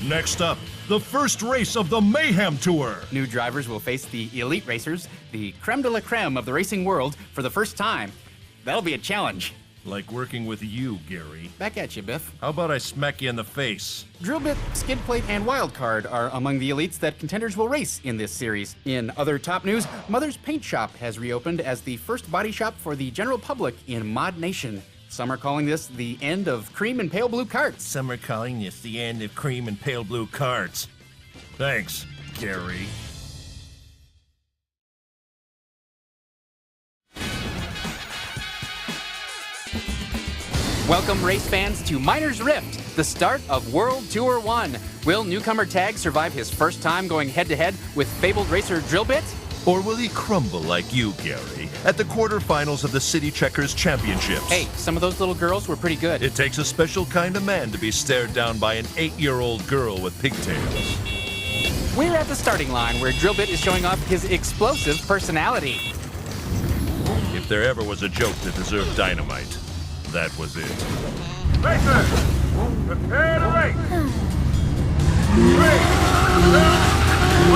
Next up, the first race of the Mayhem Tour. New drivers will face the elite racers, the creme de la creme of the racing world, for the first time. That'll be a challenge. Like working with you, Gary. Back at you, Biff. How about I smack you in the face? Drill bit, skid plate, and wildcard are among the elites that contenders will race in this series. In other top news, Mother's Paint Shop has reopened as the first body shop for the general public in ModNation. Some are calling this the end of cream and pale blue carts. Some are calling this the end of cream and pale blue carts. Thanks, Gary. Welcome, race fans, to Miner's Rift, the start of World Tour 1. Will newcomer Tag survive his first time going head-to-head with fabled racer Drillbit? Or will he crumble like you, Gary, at the quarterfinals of the City Checkers Championships? Hey, some of those little girls were pretty good. It takes a special kind of man to be stared down by an 8-year-old girl with pigtails. We're at the starting line where Drillbit is showing off his explosive personality. If there ever was a joke that deserved dynamite, that was it. Racers, prepare to race. 3, 2, 1.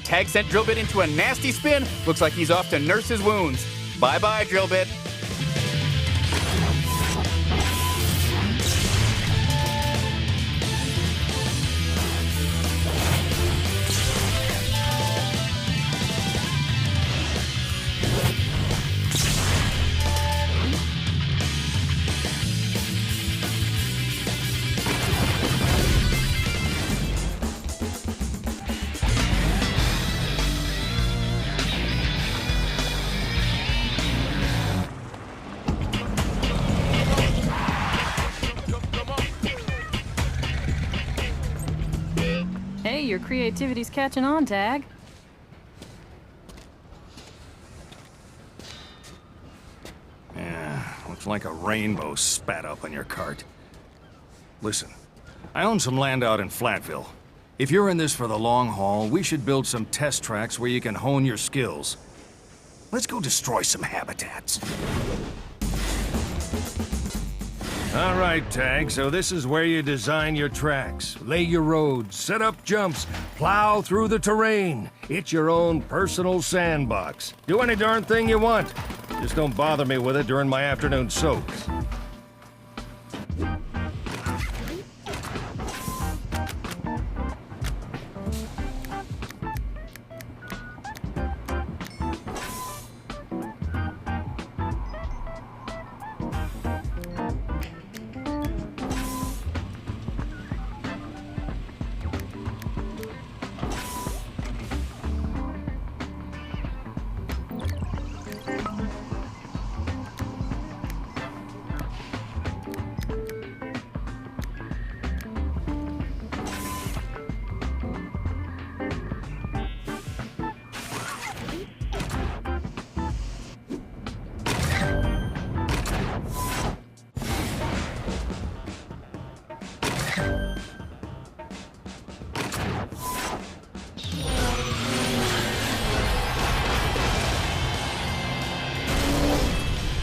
Tag sent Drillbit into a nasty spin. Looks like he's off to nurse his wounds. Bye-bye, Drillbit. your creativity's catching on, Tag. Yeah, looks like a rainbow spat up on your cart. Listen, I own some land out in Flatville. If you're in this for the long haul, we should build some test tracks where you can hone your skills. Let's go destroy some habitats. All right, Tag, so this is where you design your tracks, lay your roads, set up jumps, plow through the terrain. It's your own personal sandbox. Do any darn thing you want. Just don't bother me with it during my afternoon soaks.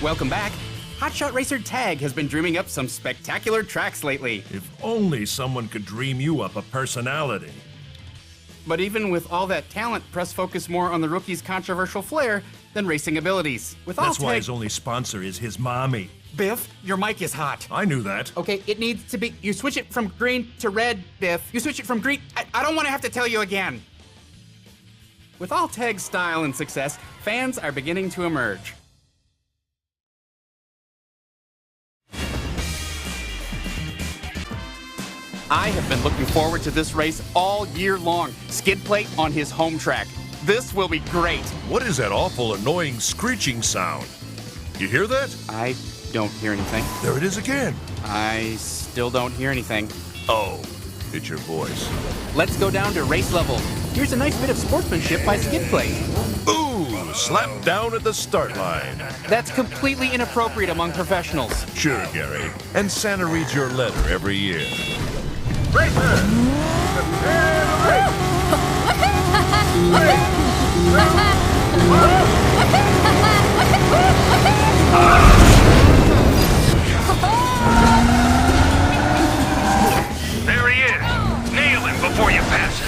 Welcome back. Hotshot Racer Tag has been dreaming up some spectacular tracks lately. If only someone could dream you up a personality. But even with all that talent, press focus more on the rookie's controversial flair than racing abilities. With all That's why Tag... his only sponsor is his mommy. Biff, your mic is hot. I knew that. Okay, it needs to be... You switch it from green to red, Biff. You switch it from green... I don't want to have to tell you again. With all Tag's style and success, fans are beginning to emerge. I have been looking forward to this race all year long. Skid plate on his home track. This will be great. What is that awful, annoying screeching sound? You hear that? I don't hear anything. There it is again. I still don't hear anything. Oh, it's your voice. Let's go down to race level. Here's a nice bit of sportsmanship by Skid plate. Ooh, slap down at the start line. That's completely inappropriate among professionals. Sure, Gary. And Santa reads your letter every year. Racer! Prepare to race! There he is! Nail him before you pass it!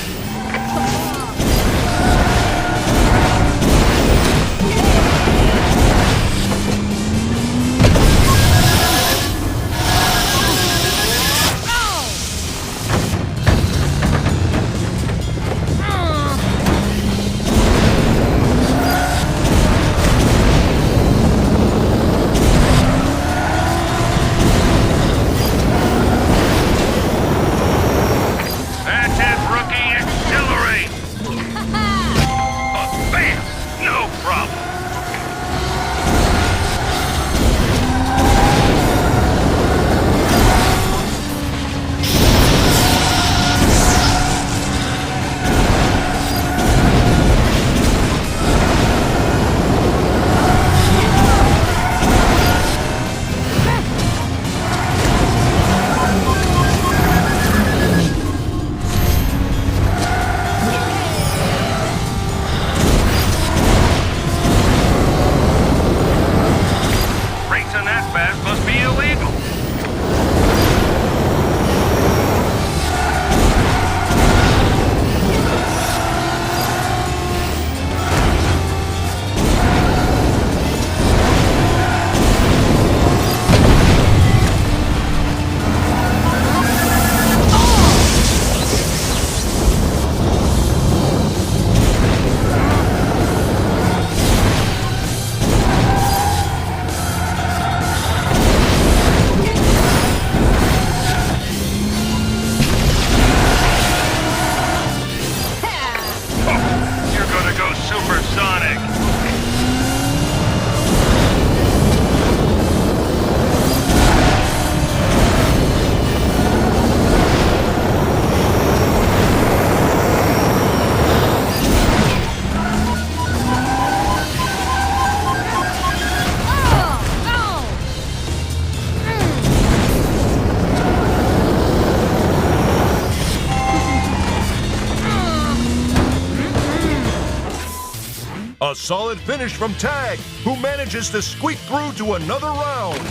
solid finish from Tag, who manages to squeak through to another round.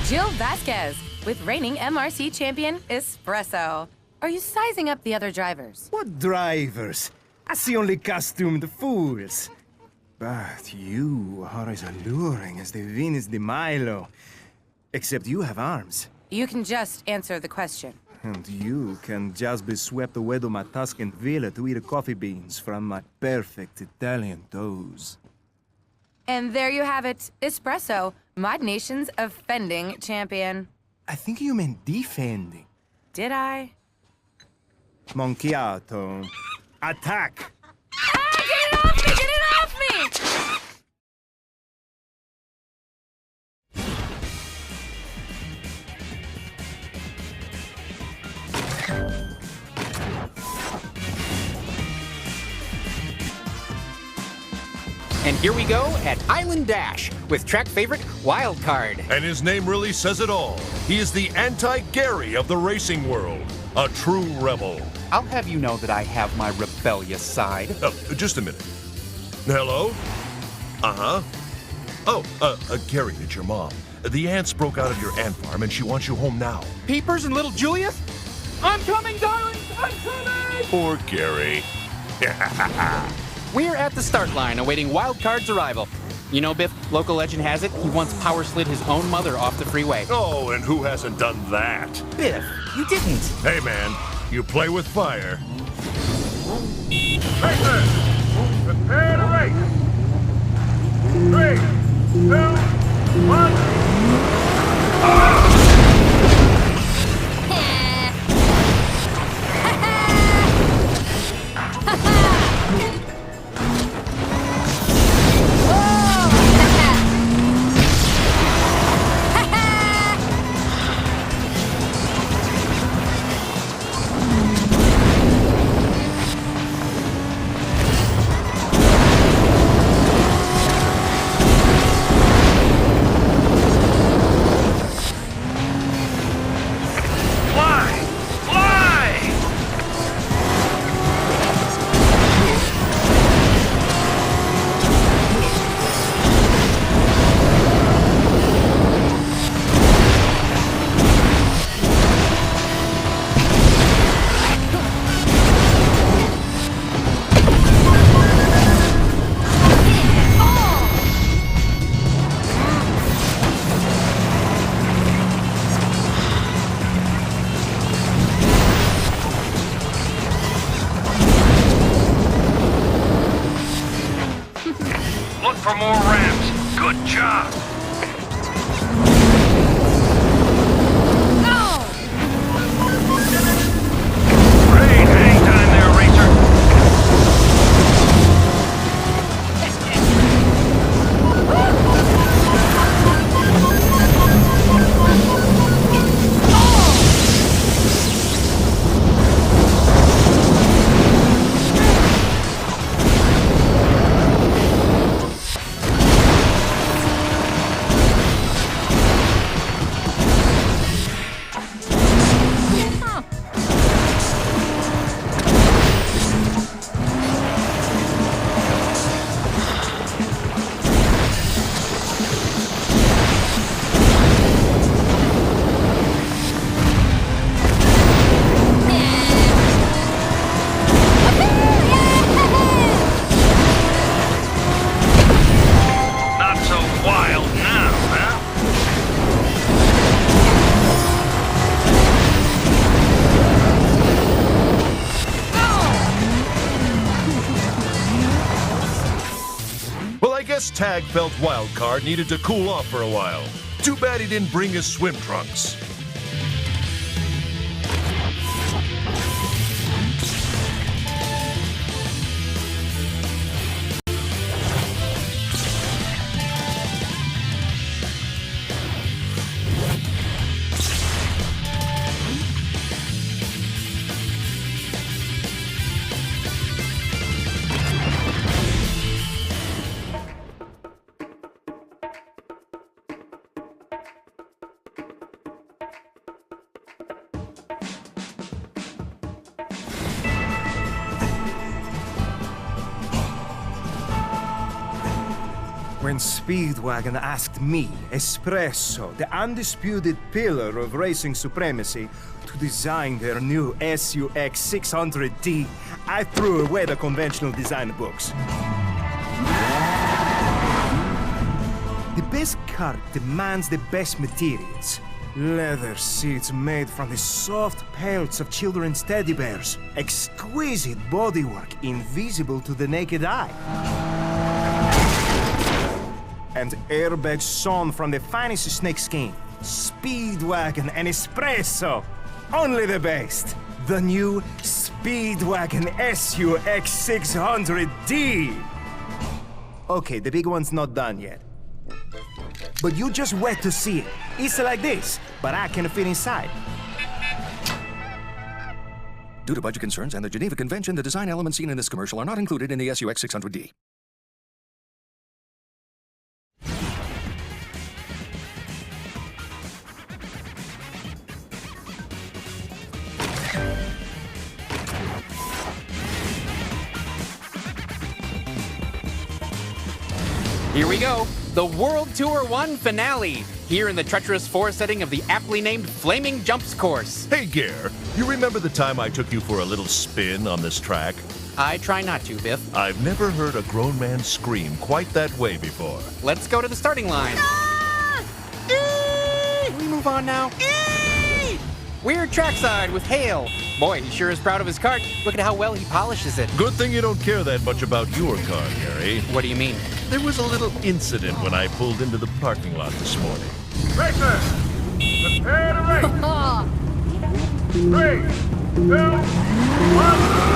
Jill Vasquez with reigning MRC champion Espresso. Are you sizing up the other drivers? What drivers? I see only costumed fools. But you are as alluring as the Venus de Milo. Except you have arms. You can just answer the question. And you can just be swept away to my Tuscan villa to eat coffee beans from my perfect Italian toes. And there you have it, Espresso, ModNation's offending champion. I think you meant defending. Did I? Monchiato. Attack! Ah, get it off me! Get it off me! And here we go at Island Dash with track favorite Wildcard. And his name really says it all. He is the anti-Gary of the racing world. A true rebel. I'll have you know that I have my rebellious side. Oh, just a minute. Hello? Uh-huh. Oh, Gary, it's your mom. The ants broke out of your ant farm and she wants you home now. Peepers and little Julius? I'm coming, darlings! I'm coming! Poor Gary. We're at the start line awaiting Wildcard's arrival. You know, Biff, local legend has it, he once power slid his own mother off the freeway. Oh, and who hasn't done that? Biff, you didn't. Hey, man, you play with fire. Racers, prepare to race. 3, 2, 1. Look for more ramps. Good job. Great hang time there, Racer. Not so wild now, huh? Well, I guess Tag felt Wildcard needed to cool off for a while. Too bad he didn't bring his swim trunks. When Speedwagon asked me, Espresso, the undisputed pillar of racing supremacy, to design their new SUX-600D, I threw away the conventional design books. The best car demands the best materials. Leather seats made from the soft pelts of children's teddy bears. Exquisite bodywork invisible to the naked eye. And airbags sewn from the finest snakeskin. Speedwagon and Espresso. Only the best. The new Speedwagon SUX-600D. Okay, the big one's not done yet. But you just wait to see it. It's like this, but I can fit inside. Due to budget concerns and the Geneva Convention, the design elements seen in this commercial are not included in the SUX-600D. Here we go. The World Tour 1 finale. Here in the treacherous forest setting of the aptly named Flaming Jumps course. Hey, Gare, you remember the time I took you for a little spin on this track? I try not to, Biff. I've never heard a grown man scream quite that way before. Let's go to the starting line. Can we move on now? We're trackside with Hale. Boy, he sure is proud of his kart. Look at how well he polishes it. Good thing you don't care that much about your car, Gary. What do you mean? There was a little incident when I pulled into the parking lot this morning. Racers, prepare to race. 3, 2, 1.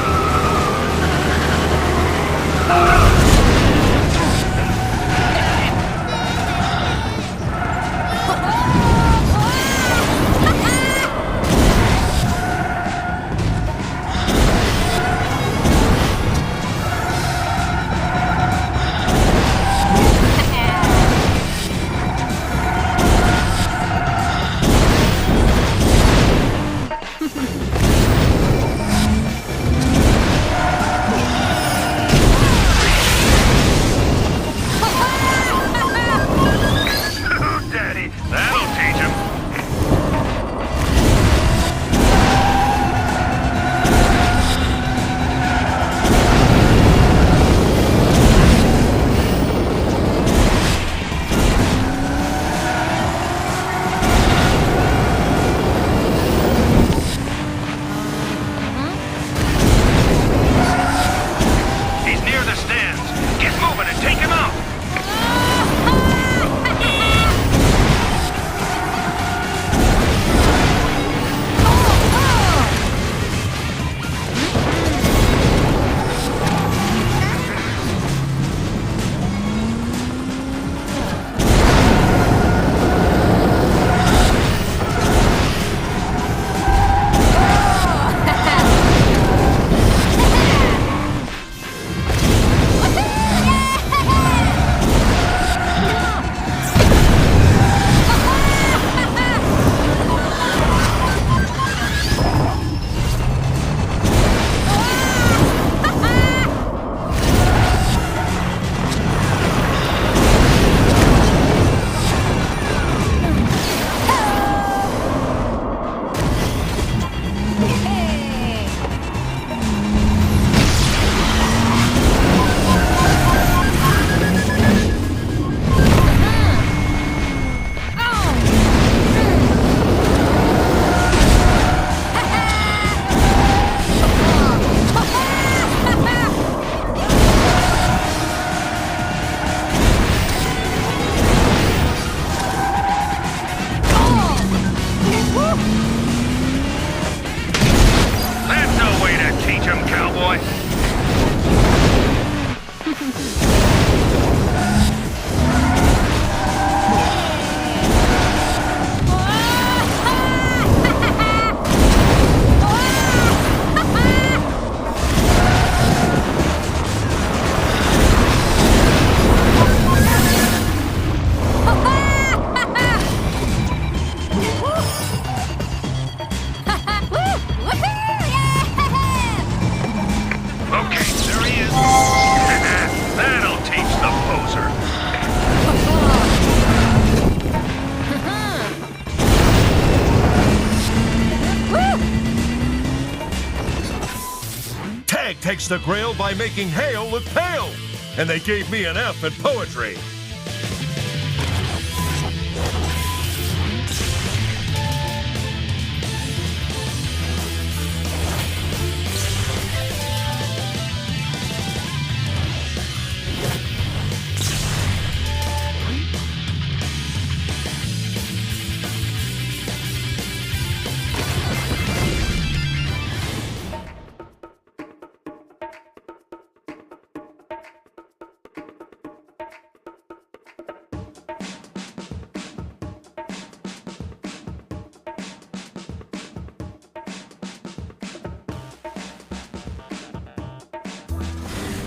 the Grail by making hail look pale. And they gave me an F in poetry.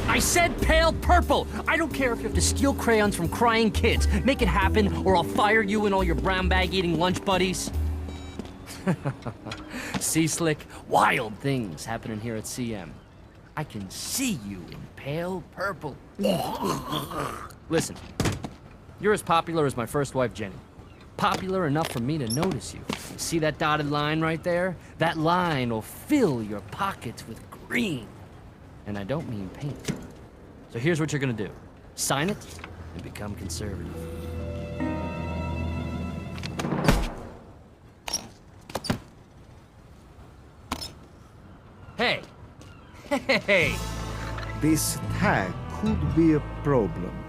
I said pale purple! I don't care if you have to steal crayons from crying kids. Make it happen, or I'll fire you and all your brown bag-eating lunch buddies. See, Slick? Wild things happening here at CM. I can see you in pale purple. Listen, you're as popular as my first wife, Jenny. Popular enough for me to notice you. You see that dotted line right there? That line will fill your pockets with green. And I don't mean paint. So here's what you're gonna do. Sign it and become conservative. Hey! Hey! This tag could be a problem.